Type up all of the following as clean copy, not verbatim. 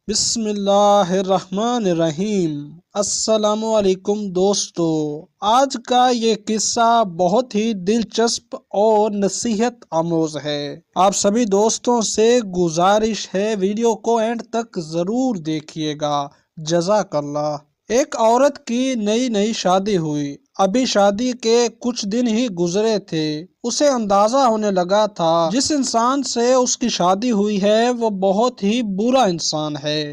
بسم اللہ الرحمن الرحیم۔ السلام علیکم دوستو، آج کا یہ قصہ بہت ہی دلچسپ اور نصیحت آموز ہے۔ آپ سبھی دوستوں سے گزارش ہے ویڈیو کو اینڈ تک ضرور دیکھیے گا، جزاک اللہ۔ ایک عورت کی نئی شادی ہوئی، ابھی شادی کے کچھ دن ہی گزرے تھے۔ اسے اندازہ ہونے لگا تھا جس انسان سے اس کی شادی ہوئی ہے وہ بہت ہی برا انسان ہے،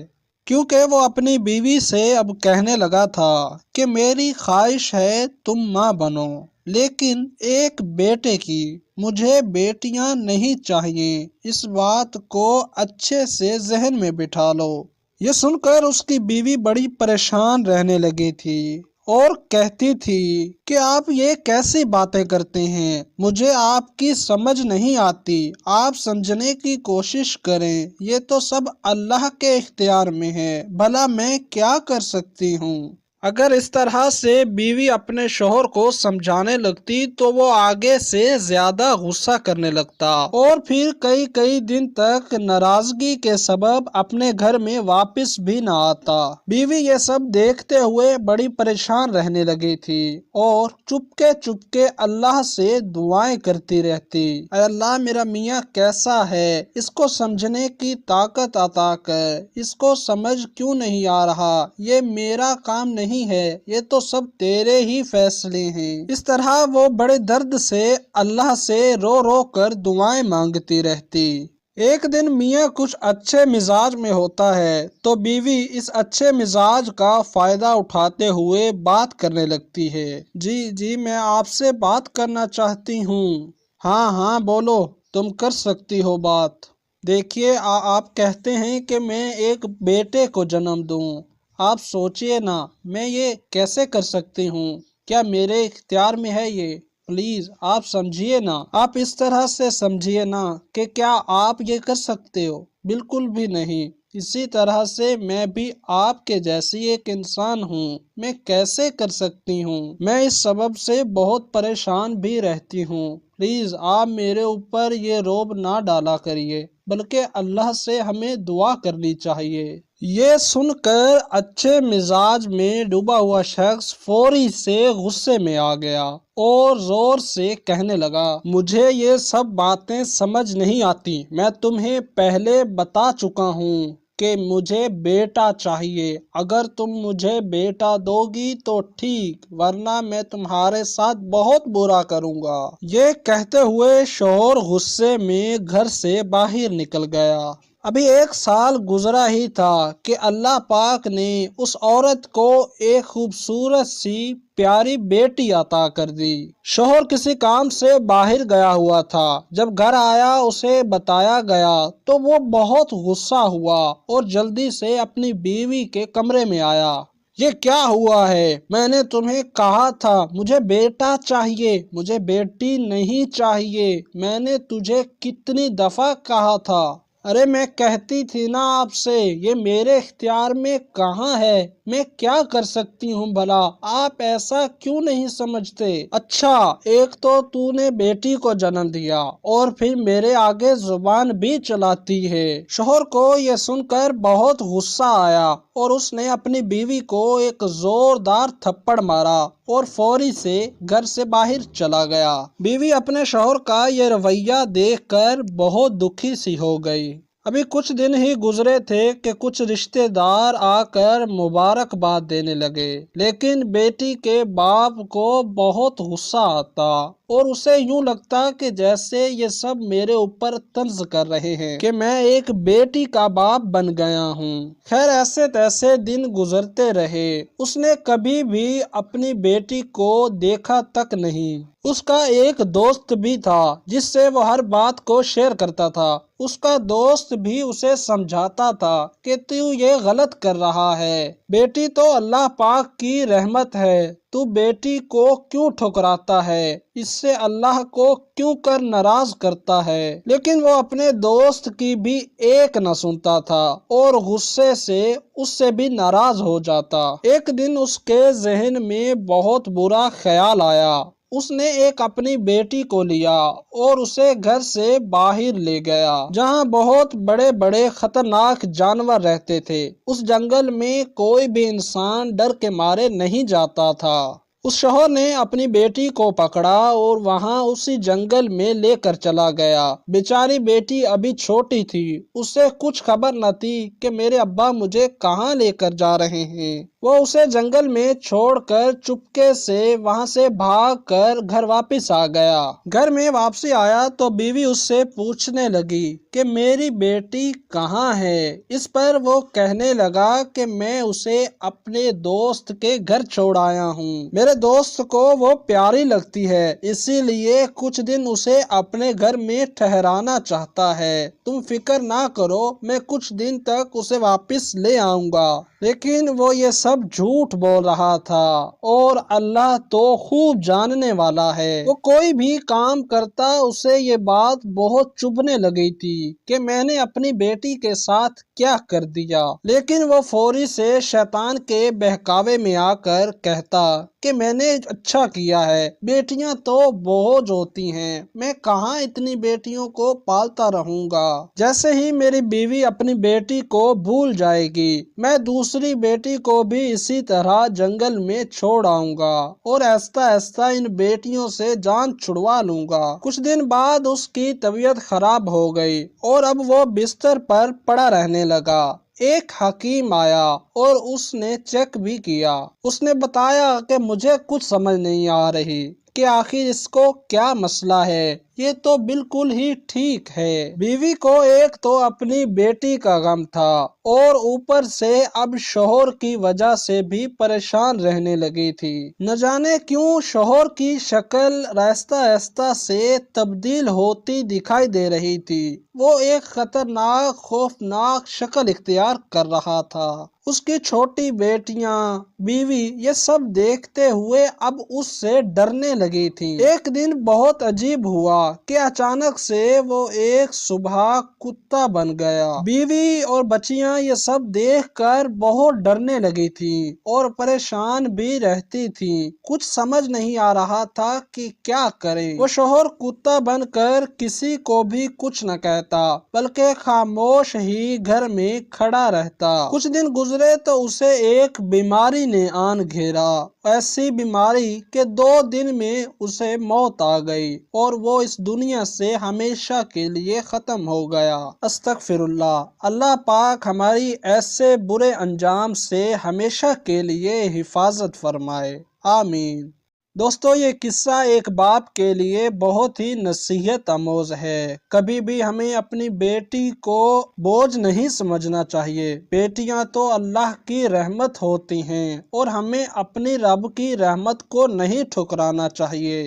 کیونکہ وہ اپنی بیوی سے اب کہنے لگا تھا کہ میری خواہش ہے تم ماں بنو، لیکن ایک بیٹے کی، مجھے بیٹیاں نہیں چاہیے، اس بات کو اچھے سے ذہن میں بٹھا لو۔ یہ سن کر اس کی بیوی بڑی پریشان رہنے لگی تھی اور کہتی تھی کہ آپ یہ کیسی باتیں کرتے ہیں، مجھے آپ کی سمجھ نہیں آتی، آپ سمجھنے کی کوشش کریں، یہ تو سب اللہ کے اختیار میں ہے، بھلا میں کیا کر سکتی ہوں۔ اگر اس طرح سے بیوی اپنے شوہر کو سمجھانے لگتی تو وہ آگے سے زیادہ غصہ کرنے لگتا اور پھر کئی دن تک ناراضگی کے سبب اپنے گھر میں واپس بھی نہ آتا۔ بیوی یہ سب دیکھتے ہوئے بڑی پریشان رہنے لگی تھی اور چپکے اللہ سے دعائیں کرتی رہتی، اے اللہ میرا میاں کیسا ہے، اس کو سمجھنے کی طاقت عطا کر، اس کو سمجھ کیوں نہیں آ رہا، یہ میرا کام نہیں ہے، یہ تو سب تیرے ہی فیصلے ہیں۔ اس طرح وہ بڑے درد سے اللہ سے رو کر دعائیں مانگتی رہتی۔ ایک دن میاں کچھ اچھے مزاج میں ہوتا ہے تو بیوی اس اچھے مزاج کا فائدہ اٹھاتے ہوئے بات کرنے لگتی ہے۔ جی میں آپ سے بات کرنا چاہتی ہوں۔ ہاں بولو، تم کر سکتی ہو بات۔ دیکھیے آپ کہتے ہیں کہ میں ایک بیٹے کو جنم دوں، آپ سوچئے نا میں یہ کیسے کر سکتی ہوں، کیا میرے اختیار میں ہے یہ؟ پلیز آپ سمجھیے نا، آپ اس طرح سے سمجھیے نا کہ کیا آپ یہ کر سکتے ہو؟ بالکل بھی نہیں۔ اسی طرح سے میں بھی آپ کے جیسی ایک انسان ہوں، میں کیسے کر سکتی ہوں؟ میں اس سبب سے بہت پریشان بھی رہتی ہوں، پلیز آپ میرے اوپر یہ روب نہ ڈالا کریے، بلکہ اللہ سے ہمیں دعا کرنی چاہیے۔ یہ سن کر اچھے مزاج میں ڈوبا ہوا شخص فوری سے غصے میں آ گیا اور زور سے کہنے لگا، مجھے یہ سب باتیں سمجھ نہیں آتی، میں تمہیں پہلے بتا چکا ہوں کہ مجھے بیٹا چاہیے، اگر تم مجھے بیٹا دو گی تو ٹھیک، ورنہ میں تمہارے ساتھ بہت برا کروں گا۔ یہ کہتے ہوئے شوہر غصے میں گھر سے باہر نکل گیا۔ ابھی 1 سال گزرا ہی تھا کہ اللہ پاک نے اس عورت کو ایک خوبصورت سی پیاری بیٹی عطا کر دی۔ شوہر کسی کام سے باہر گیا ہوا تھا، جب گھر آیا اسے بتایا گیا تو وہ بہت غصہ ہوا اور جلدی سے اپنی بیوی کے کمرے میں آیا۔ یہ کیا ہوا ہے؟ میں نے تمہیں کہا تھا مجھے بیٹا چاہیے، مجھے بیٹی نہیں چاہیے، میں نے تجھے کتنی دفعہ کہا تھا؟ ارے میں کہتی تھی نا آپ سے، یہ میرے اختیار میں کہاں ہے، میں کیا کر سکتی ہوں بھلا، آپ ایسا کیوں نہیں سمجھتے؟ اچھا ایک تو نے بیٹی کو جنم دیا اور پھر میرے آگے زبان بھی چلاتی ہے۔ شوہر کو یہ سن کر بہت غصہ آیا اور اس نے اپنی بیوی کو ایک زوردار تھپڑ مارا اور فوری سے گھر سے باہر چلا گیا۔ بیوی اپنے شوہر کا یہ رویہ دیکھ کر بہت دکھی سی ہو گئی۔ ابھی کچھ دن ہی گزرے تھے کہ کچھ رشتہ دار آ کر مبارکباد دینے لگے، لیکن بیٹی کے باپ کو بہت غصہ آتا اور اسے یوں لگتا کہ جیسے یہ سب میرے اوپر طنز کر رہے ہیں کہ میں ایک بیٹی کا باپ بن گیا ہوں۔ خیر ایسے تیسے دن گزرتے رہے، اس نے کبھی بھی اپنی بیٹی کو دیکھا تک نہیں۔ اس کا ایک دوست بھی تھا جس سے وہ ہر بات کو شیئر کرتا تھا، اس کا دوست بھی اسے سمجھاتا تھا کہ تو یہ غلط کر رہا ہے، بیٹی تو اللہ پاک کی رحمت ہے، تو بیٹی کو کیوں ٹھکراتا ہے، اس سے اللہ کو کیوں کر ناراض کرتا ہے؟ لیکن وہ اپنے دوست کی بھی ایک نہ سنتا تھا اور غصے سے اس سے بھی ناراض ہو جاتا۔ ایک دن اس کے ذہن میں بہت برا خیال آیا اس نے ایک اپنی بیٹی کو لیا اور اسے گھر سے باہر لے گیا جہاں بہت بڑے بڑے خطرناک جانور رہتے تھے۔ اس جنگل میں کوئی بھی انسان ڈر کے مارے نہیں جاتا تھا۔ اس شوہر نے اپنی بیٹی کو پکڑا اور وہاں اسی جنگل میں لے کر چلا گیا۔ بیچاری بیٹی ابھی چھوٹی تھی، اسے کچھ خبر نہ تھی کہ میرے ابا مجھے کہاں لے کر جا رہے ہیں۔ وہ اسے جنگل میں چھوڑ کر چپکے سے وہاں سے بھاگ کر گھر واپس آ گیا۔ گھر میں واپسی آیا تو بیوی اس سے پوچھنے لگی کہ میری بیٹی کہاں ہے؟ اس پر وہ کہنے لگا کہ میں اسے اپنے دوست کے گھر چھوڑ آیا ہوں۔ میرے دوست کو وہ پیاری لگتی ہے، اسی لیے کچھ دن اسے اپنے گھر میں ٹھہرانا چاہتا ہے۔ تم فکر نہ کرو، میں کچھ دن تک اسے واپس لے آؤں گا۔ لیکن وہ یہ سب جھوٹ بول رہا تھا اور اللہ تو خوب جاننے والا ہے۔ وہ کوئی بھی کام کرتا اسے یہ بات بہت چبھنے لگی تھی کہ میں نے اپنی بیٹی کے ساتھ کیا کر دیا، لیکن وہ فوری سے شیطان کے بہکاوے میں آ کر کہتا کہ میں نے اچھا کیا ہے، بیٹیاں تو بوجھ ہوتی ہیں، میں کہاں اتنی بیٹیوں کو پالتا رہوں گا۔ جیسے ہی میری بیوی اپنی بیٹی کو بھول جائے گی، میں دوسری بیٹی کو بھی اسی طرح جنگل میں چھوڑ آؤں گا اور آہستہ آہستہ ان بیٹیوں سے جان چھڑوا لوں گا۔ کچھ دن بعد اس کی طبیعت خراب ہو گئی اور اب وہ بستر پر پڑا رہنے لگا۔ ایک حکیم آیا اور اس نے چیک بھی کیا۔ اس نے بتایا کہ مجھے کچھ سمجھ نہیں آ رہی کہ آخر اس کو کیا مسئلہ ہے، یہ تو بالکل ہی ٹھیک ہے۔ بیوی کو ایک تو اپنی بیٹی کا غم تھا اور اوپر سے اب شوہر کی وجہ سے بھی پریشان رہنے لگی تھی۔ نہ جانے کیوں شوہر کی شکل آہستہ آہستہ سے تبدیل ہوتی دکھائی دے رہی تھی۔ وہ ایک خطرناک خوفناک شکل اختیار کر رہا تھا۔ اس کی چھوٹی بیٹیاں، بیوی یہ سب دیکھتے ہوئے اب اس سے ڈرنے لگی تھی۔ ایک دن بہت عجیب ہوا کہ اچانک سے وہ ایک صبح کتا بن گیا۔ بیوی اور بچیاں یہ سب دیکھ کر بہت ڈرنے لگی تھی اور پریشان بھی رہتی تھی۔ کچھ سمجھ نہیں آ رہا تھا کہ کیا کریں۔ وہ شوہر کتا بن کر کسی کو بھی کچھ نہ کہتا بلکہ خاموش ہی گھر میں کھڑا رہتا۔ کچھ دن گزرے تو اسے ایک بیماری نے آن گھیرا، ایسی بیماری کہ 2 دن میں اسے موت آ گئی اور وہ اس دنیا سے ہمیشہ کے لیے ختم ہو گیا۔ استغفر اللہ، اللہ پاک ہماری ایسے برے انجام سے ہمیشہ کے لیے حفاظت فرمائے، آمین۔ دوستو، یہ قصہ ایک باپ کے لیے بہت ہی نصیحت آموز ہے۔ کبھی بھی ہمیں اپنی بیٹی کو بوجھ نہیں سمجھنا چاہیے۔ بیٹیاں تو اللہ کی رحمت ہوتی ہیں اور ہمیں اپنی رب کی رحمت کو نہیں ٹھکرانا چاہیے۔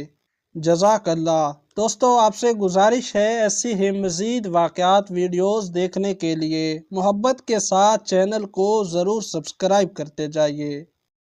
جزاک اللہ۔ دوستو، آپ سے گزارش ہے ایسی ہی مزید واقعات ویڈیوز دیکھنے کے لیے محبت کے ساتھ چینل کو ضرور سبسکرائب کرتے جائیے۔